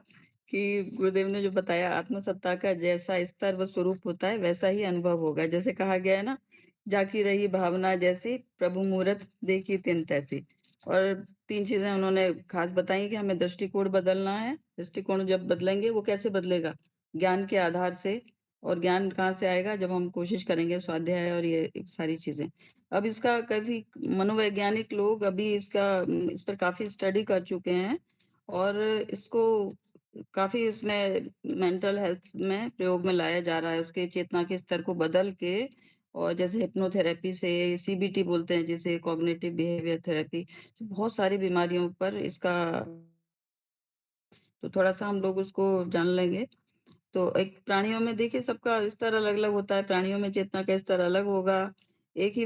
कि गुरुदेव ने जो बताया, आत्मसत्ता का जैसा स्तर व स्वरूप होता है वैसा ही अनुभव होगा। जैसे कहा गया है ना, जाकी रही भावना जैसी, प्रभु मूरत देखी तिन तैसी। और 3 चीजें उन्होंने खास बताई कि हमें दृष्टिकोण बदलना है। दृष्टिकोण जब बदलेंगे, वो कैसे बदलेगा? ज्ञान के आधार से। और ज्ञान कहाँ से आएगा? जब हम कोशिश करेंगे, स्वाध्याय और ये सारी चीजें। अब इसका काफी मनोवैज्ञानिक लोग अभी इस पर काफी स्टडी कर चुके हैं और इसको काफी इसमें मेंटल हेल्थ में प्रयोग में लाया जा रहा है। उसके चेतना के स्तर को बदल के, और जैसे हिप्नोथेरेपी से, सीबीटी बोलते हैं जिसे, कॉग्निटिव बिहेवियर थेरेपी, बहुत सारी बीमारियों पर इसका, तो थोड़ा सा हम लोग उसको जान लेंगे। तो एक प्राणियों में देखिए सबका स्तर अलग-अलग होता है। प्राणियों में चेतना का स्तर अलग होगा। एक ही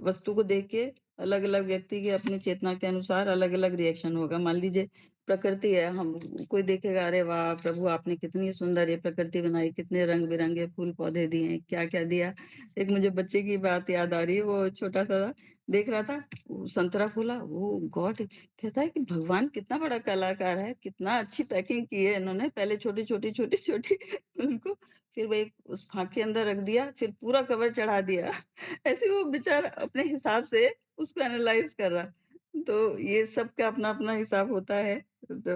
वस्तु को देख के अलग-अलग व्यक्ति की अपनी चेतना के अनुसार अलग-अलग रिएक्शन होगा। मान लीजिए प्रकृति है, हम कोई देखेगा, अरे वाह! प्रभु आपने कितनी सुंदर ये प्रकृति बनाई, कितने रंग-बिरंगे फूल-पौधे दिए हैं, क्या-क्या दिया। एक मुझे बच्चे की बात याद आ रही है, वो छोटा-सा देख रहा था, वो संतरा फूला, ओह गॉड! कहता है कि भगवान कितना बड़ा कलाकार है, कितना अच्छी पैकिंग की है इन्होंने। पहले छोटी-छोटी, छोटी-छोटी उनको, फिर वही उस फाँक के अंदर रख दिया, फिर पूरा कवर चढ़ा दिया। ऐसे वो बेचारा अपने हिसाब से उसको एनालाइज़ कर रहा। तो ये सबका अपना-अपना हिसाब होता है। तो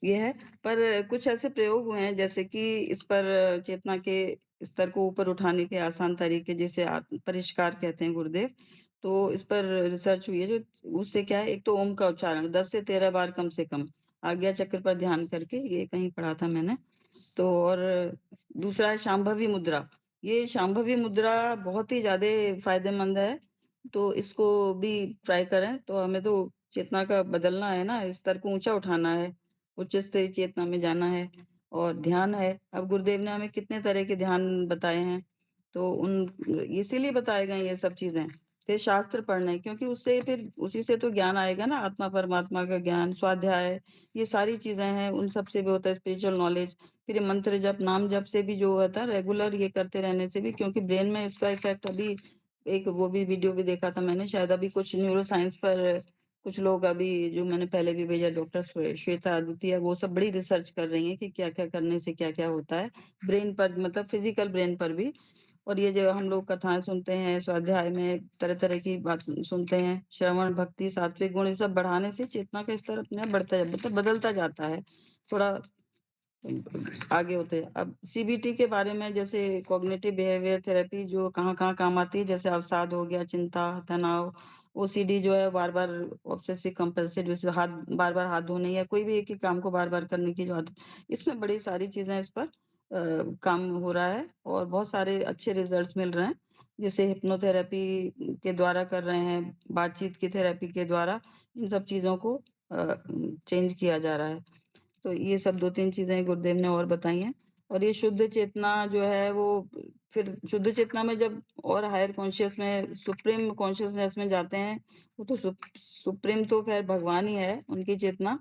ये है। पर कुछ ऐसे प्रयोग हुए हैं जैसे कि इस पर चेतना के स्तर को ऊपर उठाने के आसान तरीके, जिसे आत्म परिष्कार कहते हैं गुरुदेव। तो इस पर रिसर्च हुई है, जो उससे क्या है, एक तो ओम का उच्चारण 10 से 13 बार कम से कम, आज्ञा चक्र पर ध्यान करके, ये कहीं पढ़ा था मैंने। तो और दूसरा है शांभवी मुद्रा। ये शांभवी मुद्रा बहुत ही ज़्यादा फ़ायदेमंद है, तो इसको भी ट्राई करें। तो हमें तो चेतना का बदलना है ना, स्तर को ऊँचा उठाना है, उच्च स्तरीय चेतना में जाना है और ध्यान है। अब गुरुदेव ने हमें कितने तरह के ध्यान बताए हैं, तो उन इसीलिए बताए गए ये सब चीज़ें। फिर शास्त्र पढ़ने, क्योंकि उससे फिर उसी से तो ज्ञान आएगा ना, आत्मा परमात्मा का ज्ञान, स्वाध्याय, ये सारी चीज़ें हैं, उन सब से भी होता है स्पिरिचुअल नॉलेज। फिर ये मंत्र जप, नाम जप से भी जो होता है, रेगुलर ये करते रहने से भी, क्योंकि ब्रेन में इसका इफ़ेक्ट अभी एक वो भी वीडियो भी देखा था मैंने, शायद अभी कुछ न्यूरो साइंस पर कुछ लोग अभी, जो मैंने पहले भी भेजा, डॉक्टर श्वेता आदुतिया, वो सब बड़ी रिसर्च कर रही हैं कि क्या-क्या करने से क्या-क्या होता है ब्रेन पर, मतलब फिज़िकल ब्रेन पर भी। और ये जो हम लोग कथाएँ सुनते हैं, स्वाध्याय में तरह-तरह की बात सुनते हैं, श्रवण, भक्ति, सात्विक गुण, ये सब बढ़ाने से चेतना का स्तर अपने आप बढ़ता मतलब बदलता जाता है। थोड़ा आगे होते हैं। अब सीबीटी के बारे में, जैसे कॉग्निटिव बिहेवियर थेरेपी, जो कहाँ-कहाँ काम आती है, जैसे अवसाद हो गया, चिंता, तनाव, ओसीडी जो है, बार-बार ऑब्सेसिव कंपल्सिव, जैसे हाथ बार-बार हाथ धोने या कोई भी एक ही काम को बार-बार करने की जो आदत, इसमें बड़ी सारी चीज़ें इस पर काम हो रहा है और बहुत सारे अच्छे रिजल्ट्स मिल रहे हैं। जैसे हिप्नोथेरेपी के द्वारा कर रहे हैं, बातचीत की थेरेपी के द्वारा इन सब चीज़ों को चेंज किया जा रहा है। तो ये सब 2-3 चीज़ें गुरुदेव ने और बताई हैं। और ये शुद्ध चेतना जो है, वो फिर शुद्ध चेतना में जब और हायर कॉन्शियस में, सुप्रीम कॉन्शियसनेस में जाते हैं, वो तो सुप्रीम तो ख़ैर भगवान ही है, उनकी चेतना।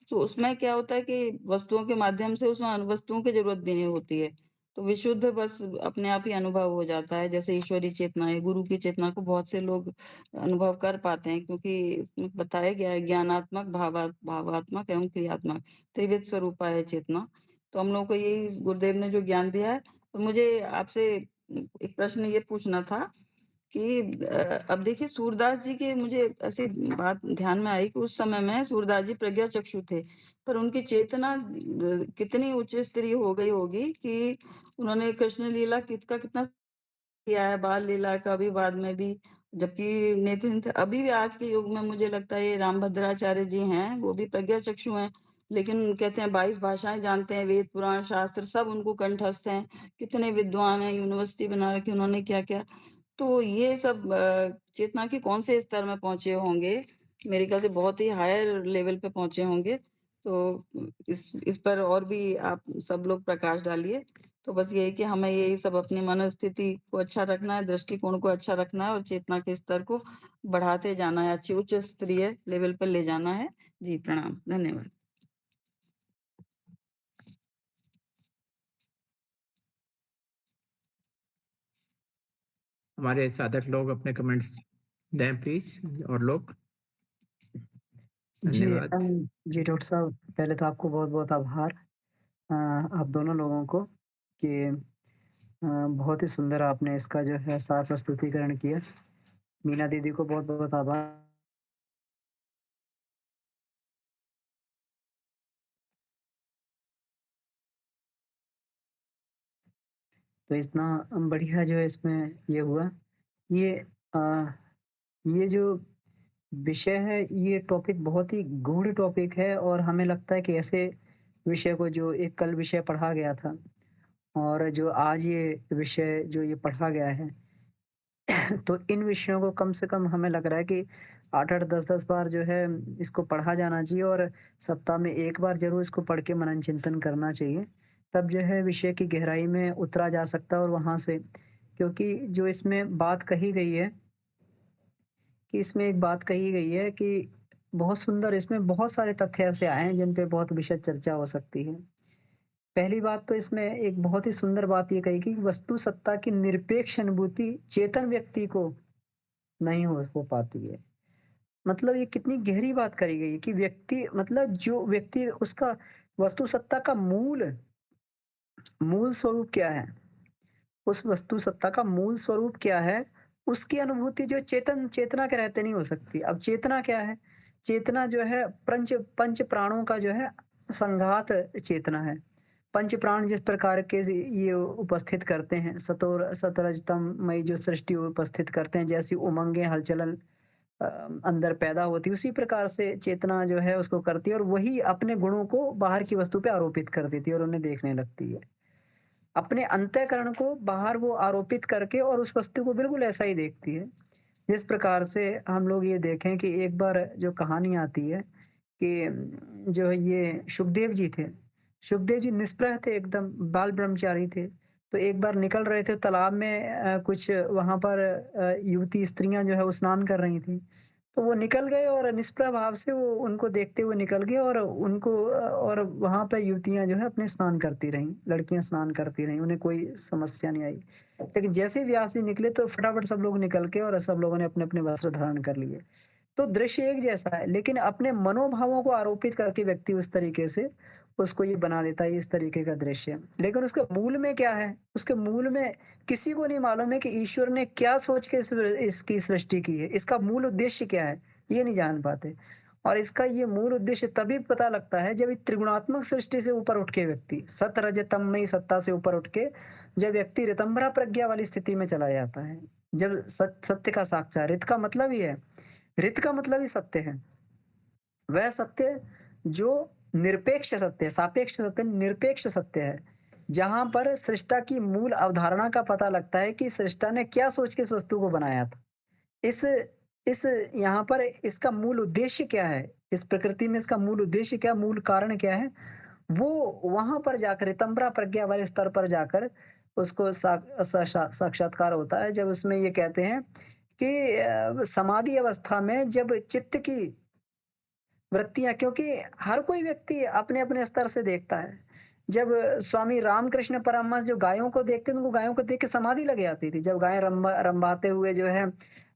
तो उसमें क्या होता है कि वस्तुओं के माध्यम से उसमें वस्तुओं की ज़रूरत भी नहीं होती है। तो विशुद्ध बस अपने आप ही अनुभव हो जाता है। जैसे ईश्वरीय चेतना है, गुरु की चेतना को बहुत से लोग अनुभव कर पाते हैं, क्योंकि उसमें बताया गया है, ज्ञानात्मक, भावात्मक एवं क्रियात्मक त्रिविध स्वरूपा है चेतना। तो हम लोगों को यही गुरुदेव ने जो ज्ञान दिया है। तो मुझे आपसे एक प्रश्न ये पूछना था कि अब देखिए, सूरदास जी के मुझे ऐसी बात ध्यान में आई कि उस समय में सूरदास जी प्रज्ञाचक्षु थे, पर उनकी चेतना कितनी उच्च स्तरीय हो गई होगी कि उन्होंने कृष्ण लीला का कितना किया है, बाल लीला का भी बाद में भी, जबकि नितिन थे। अभी भी आज के युग में मुझे लगता है ये रामभद्राचार्य जी हैं, वो भी प्रज्ञाचक्षु हैं, लेकिन कहते हैं 22 भाषाएँ जानते हैं, वेद, पुराण, शास्त्र सब उनको कंठस्थ हैं। कितने विद्वान हैं, यूनिवर्सिटी बना रखी उन्होंने, क्या-क्या। तो ये सब चेतना के कौन से स्तर में पहुँचे होंगे? मेरे ख्याल से बहुत ही हायर लेवल पे पहुँचे होंगे। तो इस पर और भी आप सब लोग प्रकाश डालिए। तो बस यही कि हमें यही सब अपनी मनोस्थिति को अच्छा रखना है, दृष्टिकोण को अच्छा रखना है और चेतना के स्तर को बढ़ाते जाना है, अच्छी उच्च स्तरीय लेवल पर ले जाना है। जी, प्रणाम। धन्यवाद। हमारे साधक लोग अपने कमेंट्स दें प्लीज़ और लोग। जी धन्यवाद। जी डॉक्टर साहब, पहले तो आपको बहुत-बहुत आभार आप दोनों लोगों को कि बहुत ही सुंदर आपने इसका जो है सार प्रस्तुतिकरण किया। मीना दीदी को बहुत-बहुत आभार। तो इतना बढ़िया जो है इसमें ये हुआ। ये अ, ये जो विषय है, ये टॉपिक बहुत ही गूढ़ टॉपिक है और हमें लगता है कि ऐसे विषय को जो एक कल विषय पढ़ा गया था और जो आज ये विषय जो ये पढ़ा गया है, तो इन विषयों को कम से कम हमें लग रहा है कि 8-8, 10-10 बार जो है इसको पढ़ा जाना चाहिए और सप्ताह में 1 बार ज़रूर इसको पढ़ के मनन चिंतन करना चाहिए। तब जो है विषय की गहराई में उतरा जा सकता है और वहाँ से, क्योंकि जो इसमें बात कही गई है कि इसमें एक बात कही गई है कि बहुत सुंदर, इसमें बहुत सारे तथ्य ऐसे आए हैं जिन पे बहुत विशद चर्चा हो सकती है। पहली बात तो इसमें एक बहुत ही सुंदर बात ये कही कि वस्तु सत्ता की निरपेक्ष अनुभूति चेतन व्यक्ति को नहीं हो पाती है। मतलब ये कितनी गहरी बात करी गई है कि व्यक्ति, मतलब जो व्यक्ति, उसका वस्तु सत्ता का मूल मूल स्वरूप क्या है? उस वस्तु सत्ता का मूल स्वरूप क्या है? उसकी अनुभूति जो चेतना के रहते नहीं हो सकती। अब चेतना क्या है? चेतना जो है पंच पंच प्राणों का जो है संघात चेतना है। पंच प्राण जिस प्रकार के ये उपस्थित करते हैं, सतोर सतरजतम मई जो सृष्टि उपस्थित करते हैं, जैसी उमंगें हलचलन अ, अंदर पैदा होती है, उसी प्रकार से चेतना जो है उसको करती है और वही अपने गुणों को बाहर की वस्तु पे आरोपित कर देती है और उन्हें देखने लगती है। अपने अंतःकरण को बाहर वो आरोपित करके और उस वस्तु को बिल्कुल ऐसा ही देखती है। जिस प्रकार से हम लोग ये देखें कि एक बार जो कहानी आती है कि जो ये सुखदेव जी थे, सुखदेव जी निष्प्रह थे एकदम, बाल ब्रह्मचारी थे। तो एक बार निकल रहे थे तालाब में कुछ वहाँ पर युवती स्त्रियाँ जो है वो स्नान कर रही थीं। तो वो निकल गए और निष्प्रह भाव से वो उनको देखते हुए निकल गए और उनको और वहाँ पे युवतियाँ जो है अपने स्नान करती रहीं, लड़कियाँ स्नान करती रहीं, उन्हें कोई समस्या नहीं आई। लेकिन जैसे ही व्यास जी निकले तो फटाफट सब लोग निकल के और सब लोगों ने अपने-अपने वस्त्र धारण कर लिए। तो दृश्य एक जैसा है, लेकिन अपने मनोभावों को आरोपित करके व्यक्ति उस तरीके से उसको ये बना देता है इस तरीके का दृश्य। लेकिन उसके मूल में क्या है? उसके मूल में किसी को नहीं मालूम है कि ईश्वर ने क्या सोच के इसकी सृष्टि की है, इसका मूल उद्देश्य क्या है? ये नहीं जान पाते। और इसका ये मूल उद्देश्य तभी पता लगता है जब ये त्रिगुणात्मक सृष्टि से ऊपर उठ के व्यक्ति सत रज तममयी सत्ता से ऊपर उठ के जब व्यक्ति ऋतंभरा प्रज्ञा वाली स्थिति में चला जाता है। जब सत्य का साक्षात, ऋत का मतलब ही है, ऋत का मतलब ही सत्य है। वह सत्य जो निरपेक्ष सत्य है, सापेक्ष सत्य, निरपेक्ष सत्य है। जहाँ पर सृष्टा की मूल अवधारणा का पता लगता है कि सृष्टा ने क्या सोच के इस वस्तु को बनाया था। इस इस यहाँ पर इसका मूल उद्देश्य क्या है? इस प्रकृति में इसका मूल उद्देश्य क्या, मूल कारण क्या है? वो वहाँ पर जाकर ऋतंभरा प्रज्ञा वाले स्तर पर जाकर उसको साक्षात्कार होता है, जब उसमें ये कहते हैं कि समाधि अवस्था में जब चित्त की वृत्तियाँ, क्योंकि हर कोई व्यक्ति अपने-अपने स्तर से देखता है। जब स्वामी रामकृष्ण परमहंस जो गायों को देखते थे, उनको गायों को देख के समाधि लग जाती थी। जब गायें रंभाते हुए जो है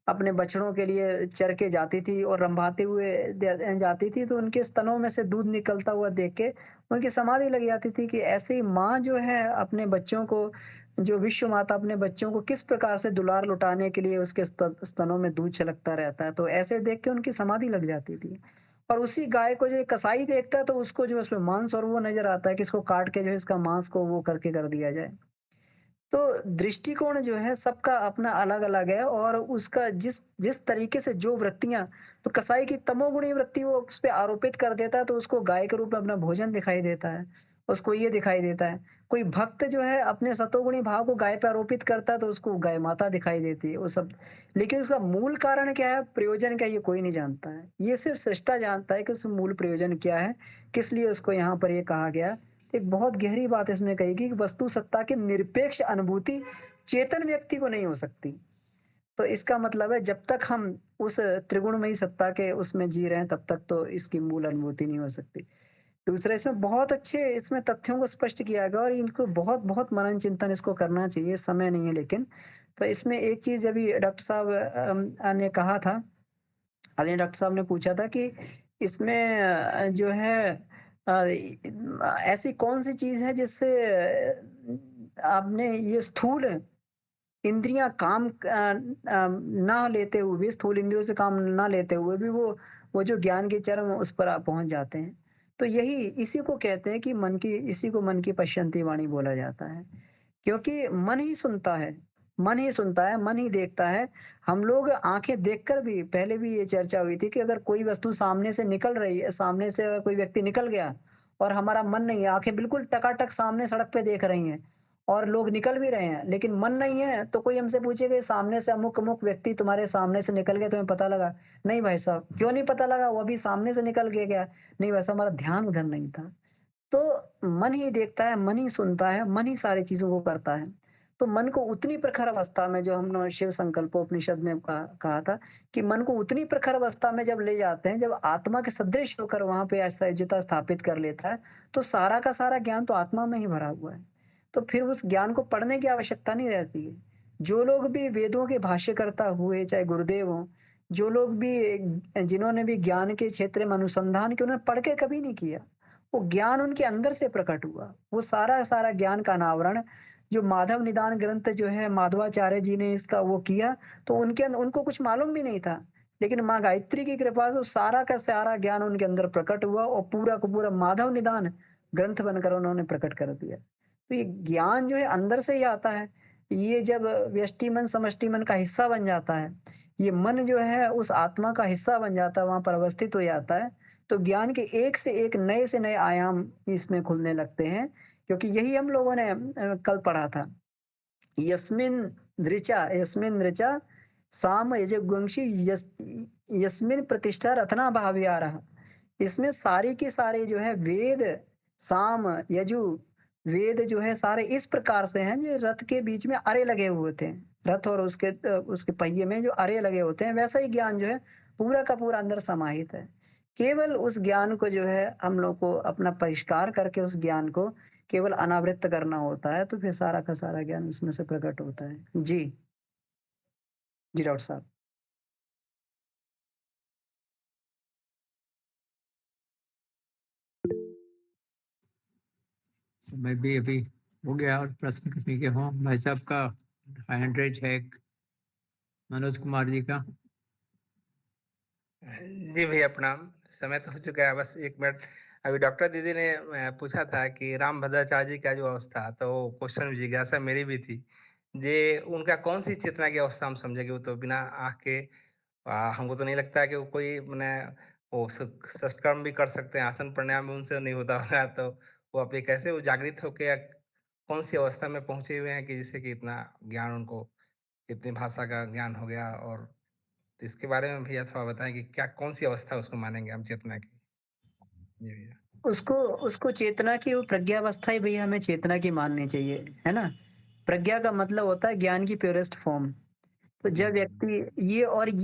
अपने बछड़ों के लिए चर के जाती थी और रंभाते हुए जाती थी, तो उनके स्तनों में से दूध निकलता हुआ देख के उनकी समाधि लग जाती थी कि ऐसे ही माँ जो है अपने बच्चों को, जो विश्व माता अपने बच्चों को किस प्रकार से दुलार लुटाने के लिए उसके स्तनों में दूध छलकता रहता है, तो ऐसे देख के उनकी समाधि लग जाती थी। और उसी गाय को जो एक कसाई देखता है तो उसको जो उसमें मांस और वो नज़र आता है कि इसको काट के जो है इसका मांस को वो करके कर दिया जाए। तो दृष्टिकोण जो है सबका अपना अलग-अलग है और उसका जिस जिस तरीके से जो वृत्तियाँ, तो कसाई की तमोगुणी वृत्ति वो उसपे आरोपित कर देता है तो उसको गाय के रूप में अपना भोजन दिखाई देता है, उसको ये दिखाई देता है। कोई भक्त जो है अपने सतोगुणी भाव को गाय पे आरोपित करता है तो उसको गाय माता दिखाई देती है, वो सब। लेकिन उसका मूल कारण क्या है, प्रयोजन क्या है, ये कोई नहीं जानता है। ये सिर्फ़ सृष्टा जानता है कि उस मूल प्रयोजन क्या है, किस लिए उसको यहाँ पर ये कहा गया। एक बहुत गहरी बात इसमें कही गई कि वस्तु सत्ता की निरपेक्ष अनुभूति चेतन व्यक्ति को नहीं हो सकती। तो इसका मतलब है जब तक हम उस त्रिगुणमयी सत्ता के उसमें जी रहे हैं तब तक तो इसकी मूल अनुभूति नहीं हो सकती। दूसरा इसमें बहुत अच्छे इसमें तथ्यों को स्पष्ट किया गया और इनको बहुत-बहुत मनन चिंतन इसको करना चाहिए, समय नहीं है लेकिन। तो इसमें एक चीज़ अभी डॉक्टर साहब ने कहा था, आदरणीय डॉक्टर साहब ने पूछा था कि इसमें जो है ऐसी कौन-सी चीज़ है जिससे आपने ये स्थूल इंद्रियाँ काम ना लेते हुए भी, स्थूल इंद्रियों से काम ना लेते हुए भी वो जो ज्ञान के चरम उस पर आप पहुँच जाते हैं। तो यही इसी को कहते हैं कि इसी को मन की पश्यंती वाणी बोला जाता है। क्योंकि मन ही सुनता है, मन ही सुनता है, मन ही देखता है। हम लोग आँखें देखकर भी, पहले भी ये चर्चा हुई थी कि अगर कोई वस्तु सामने से निकल रही है, सामने से अगर कोई व्यक्ति निकल गया और हमारा मन नहीं है, आँखें बिल्कुल टकाटक सामने सड़क पे देख रही हैं और लोग निकल भी रहे हैं, लेकिन मन नहीं है, तो कोई हमसे पूछेगा सामने से अमुक-अमुक व्यक्ति तुम्हारे सामने से निकल गए, तुम्हें पता लगा? नहीं भाई साहब, क्यों नहीं पता लगा? वो अभी सामने से निकल के गया। नहीं भाई साहब, हमारा ध्यान उधर नहीं था। तो मन ही देखता है, मन ही सुनता है, मन ही सारी चीज़ों को करता है। तो मन को उतनी प्रखर अवस्था में, जो हमने शिव संकल्पोपनिषद में कहा था कि मन को उतनी प्रखर अवस्था में जब ले जाते हैं, जब आत्मा के सदृश होकर वहाँ पे असहजता स्थापित कर लेता है, तो सारा का सारा ज्ञान तो आत्मा में ही भरा हुआ है। तो फिर उस ज्ञान को पढ़ने की आवश्यकता नहीं रहती है। जो लोग भी वेदों के भाष्यकर्ता हुए, चाहे गुरुदेव हों, जो लोग भी जिन्होंने भी ज्ञान के क्षेत्र में अनुसंधान किया, उन्होंने पढ़ के कभी नहीं किया। वो ज्ञान उनके अंदर से प्रकट हुआ। वो सारा ज्ञान का अनावरण जो माधव निदान ग्रंथ जो है माधवाचार्य जी ने इसका वो किया, तो उनको कुछ मालूम भी नहीं था। लेकिन माँ गायत्री की कृपा से सारा का सारा ज्ञान उनके अंदर प्रकट हुआ और पूरा का पूरा माधव निदान ग्रंथ बनकर उन्होंने प्रकट कर दिया। तो ये ज्ञान जो है अंदर से ही आता है। ये जब व्यष्टि मन समष्टि मन का हिस्सा बन जाता है, ये मन जो है उस आत्मा का हिस्सा बन जाता है, वहाँ पर अवस्थित हो जाता है, तो ज्ञान के एक से एक नए से नए आयाम इसमें खुलने लगते हैं। क्योंकि यही हम लोगों ने कल पढ़ा था। यस्मिन् ऋचा साम यजुर्वंशी यस्मिन् प्रतिष्ठा रत्ना भाव्यारः। इसमें सारे के सारे जो है वेद, साम, यजु, वेद जो है सारे इस प्रकार से हैं जो रथ के बीच में अरे लगे हुए होते हैं। रथ और उसके पहिए में जो अरे लगे होते हैं, वैसा ही ज्ञान जो है पूरा का पूरा अंदर समाहित है। केवल उस ज्ञान को जो है हम लोग को अपना परिष्कार करके उस ज्ञान को केवल अनावृत करना होता है, तो फिर सारा का सारा ज्ञान उसमें से प्रकट होता है। जी। जी, डॉक्टर साहब। समय भी अभी हो गया और प्रश्न किसी के हों। भाई साहब का हैंड रेज है, मनोज कुमार जी का। जी भैया प्रणाम। समय तो हो चुका है, बस 1 मिनट। अभी डॉक्टर दीदी ने पूछा था कि रामभद्राचार्य जी का जो अवस्था, तो वो क्वेश्चन जिज्ञासा मेरी भी थी। जे उनका कौन-सी चेतना की अवस्था हम समझेंगे? वो तो बिना आँख के हमको तो नहीं लगता है कि वो कोई मने वो सत्कर्म भी कर सकते हैं, आसन प्राणायाम भी उनसे नहीं होता होगा, तो वो अभी कैसे वो जागृत होके या कौन-सी अवस्था में पहुँचे हुए हैं कि जिससे कि इतना ज्ञान उनको, इतनी भाषा का ज्ञान हो गया? और तो इसके बारे में भैया थोड़ा बताएँ कि क्या कौन-सी अवस्था उसको मानेंगे हम चेतना की? जी भैया। उसको उसको चेतना की वो प्रज्ञावस्था ही भैया हमें चेतना की माननी चाहिए, है ना? प्रज्ञा का मतलब होता है ज्ञान की प्योरेस्ट फॉर्म। तो जी, जब जी। व्यक्ति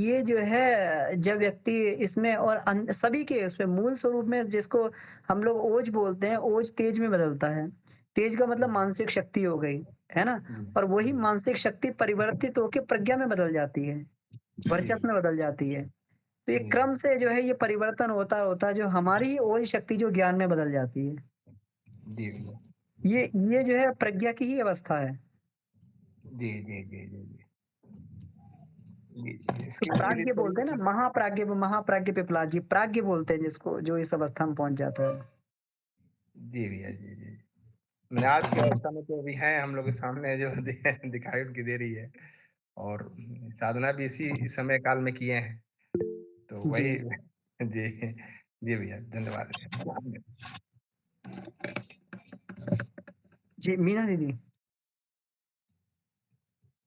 ये जो है जब व्यक्ति इसमें और सभी के उसमें मूल स्वरूप में जिसको हम लोग ओज बोलते हैं, ओज तेज में बदलता है। तेज का मतलब मानसिक शक्ति हो गई, है ना? जी, और वही जी। मानसिक शक्ति परिवर्तित होके प्रज्ञा में बदल जाती है, जी, वर्चस्व में बदल जाती है। तो ये जी। क्रम से जो है ये परिवर्तन होता जो हमारी ही ओज शक्ति जो ज्ञान में बदल जाती है। जी भैया। ये जो है प्रज्ञा की ही अवस्था है। जी, जी, जी, जी, जी। जी, तो इसके लिए प्राज्ञ बोलते हैं ना, थोड़ी महाप्राज्ञ पिपलाद जी, प्राज्ञ बोलते हैं जिसको, जो इस अवस्था में पहुँच जाता है। जी भैया, जी, जी। मैंने आज की अवस्था में तो अभी हैं हम लोग के सामने जो दिखाई उनकी दे रही है, और साधना भी इसी समय काल में किए हैं। तो जी, वही जी, जी भैया, धन्यवाद भैया। जी, मीना दीदी।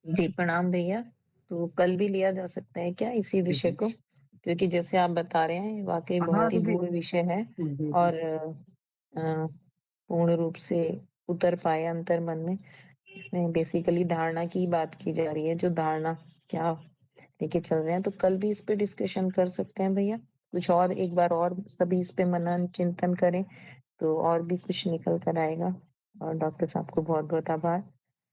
जी, प्रणाम भैया। तो कल भी लिया जा सकता है क्या इसी जी, विषय जी। को? क्योंकि जैसे आप बता रहे हैं वाक़ई हाँ, बहुत ही दीदी। गूढ़ विषय है जी, जी। और पूर्ण रूप से उतर पाए अंतर्मन में। इसमें बेसिकली धारणा की बात की जा रही है, जो धारणा क्या लेके चल रहे हैं, तो कल भी इस पे डिस्कशन कर सकते हैं भैया। कुछ और एक बार और सभी इस पे मनन चिंतन करें, तो और भी कुछ निकल कर आएगा। और डॉक्टर साहब को बहुत-बहुत आभार,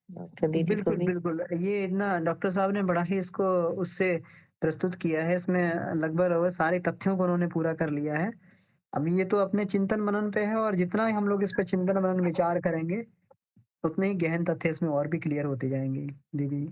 डॉक्टर दीदी को बिल्कुल, भी। बिल्कुल। ये इतना डॉक्टर साहब ने बड़ा ही इसको उससे प्रस्तुत किया है, इसमें लगभग सारे तथ्यों को उन्होंने पूरा कर लिया है। अब ये तो अपने चिंतन मनन पे है, और जितना ही हम लोग इस पे चिंतन मनन विचार करेंगे, उतने ही गहन तथ्य इसमें और भी क्लियर होते जाएँगे, दीदी।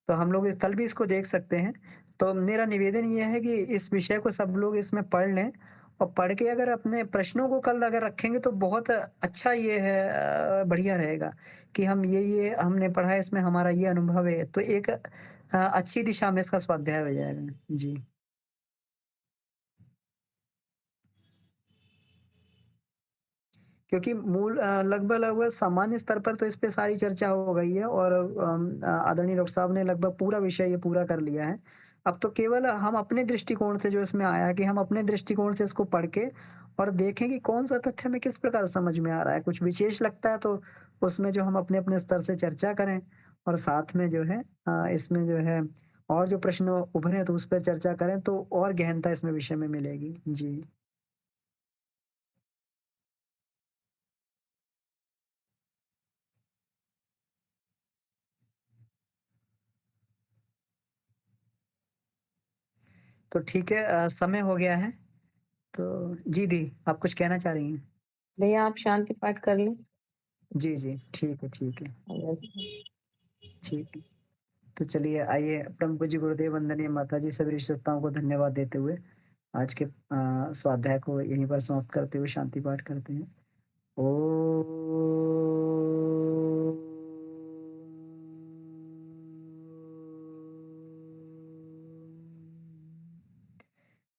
तो हम लोग कल भी इसको देख सकते हैं। तो मेरा निवेदन ये है कि इस विषय को सब लोग इसमें पढ़ लें, और पढ़ के अगर अपने प्रश्नों को कल अगर रखेंगे तो बहुत अच्छा ये है, बढ़िया रहेगा कि हम ये हमने पढ़ा है, इसमें हमारा ये अनुभव है, तो एक अच्छी दिशा में इसका स्वाध्याय हो जाएगा। जी। क्योंकि लगभग-लगभग सामान्य स्तर पर तो इस पे सारी चर्चा हो गई है, और आदरणीय डॉक्टर साहब ने लगभग पूरा विषय ये पूरा कर लिया है। अब तो केवल हम अपने दृष्टिकोण से, जो इसमें आया है कि हम अपने दृष्टिकोण से इसको पढ़ के और देखें कि कौन-सा तथ्य हमें किस प्रकार समझ में आ रहा है। कुछ विशेष लगता है तो उसमें जो हम अपने-अपने स्तर से चर्चा करें, और साथ में जो है इसमें जो है और जो प्रश्न उभरे तो उस पर चर्चा करें, तो और गहनता इसमें विषय में मिलेगी। जी। तो ठीक है, समय हो गया है। तो जी दी, आप कुछ कहना चाह रही हैं? भैया आप शांति पाठ कर लें। जी, जी। ठीक है, ठीक है। अगर ठीक है। तो चलिए, आइए परम पूज्य गुरुदेव वंदनीय माताजी सभी ऋषिसत्ताओं को धन्यवाद देते हुए आज के स्वाध्याय को यहीं पर समाप्त करते हुए शांति पाठ करते हैं। ओम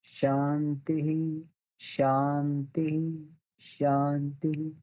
शांति शांति शांति।